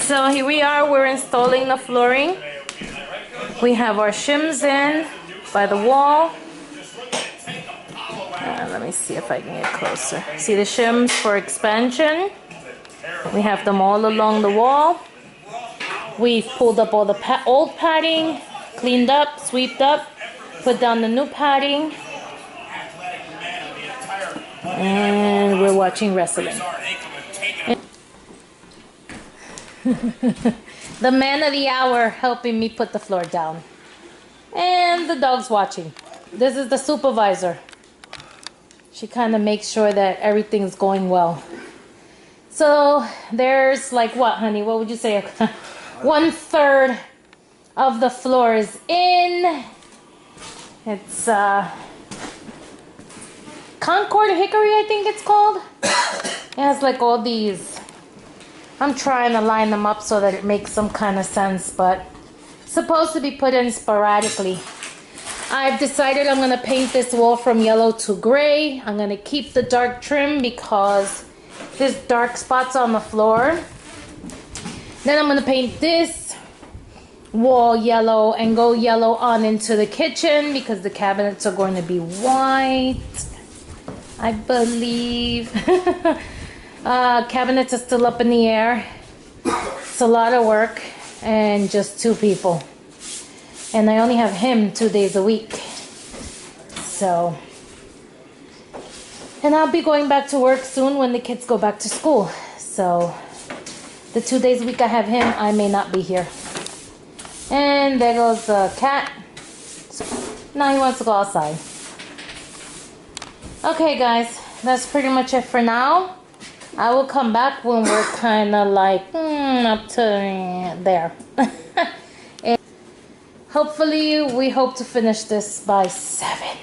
So here we are, we're installing the flooring. We have our shims in by the wall. Let me see if I can get closer. See the shims for expansion. We have them all along the wall. We've pulled up all the old padding, cleaned up, swept up, put down the new padding. And we're watching wrestling. The man of the hour helping me put the floor down. And the dog's watching. This is the supervisor. She kind of makes sure that everything's going well. So there's like what, honey? What would you say? 1/3 of the floor is in. It's Concord Hickory, I think it's called. It has like all these. I'm trying to line them up so that it makes some kind of sense, but it's supposed to be put in sporadically. I've decided I'm going to paint this wall from yellow to gray. I'm going to keep the dark trim because there's dark spots on the floor. Then I'm going to paint this wall yellow and go yellow on into the kitchen because the cabinets are going to be white, I believe. Cabinets are still up in the air. It's a lot of work and just 2 people. And I only have him 2 days a week. So, and I'll be going back to work soon when the kids go back to school. So, the 2 days a week I have him, I may not be here. And there goes the cat. Now he wants to go outside. Okay guys, that's pretty much it for now. I will come back when we're kind of like up to there. And hopefully we hope to finish this by 7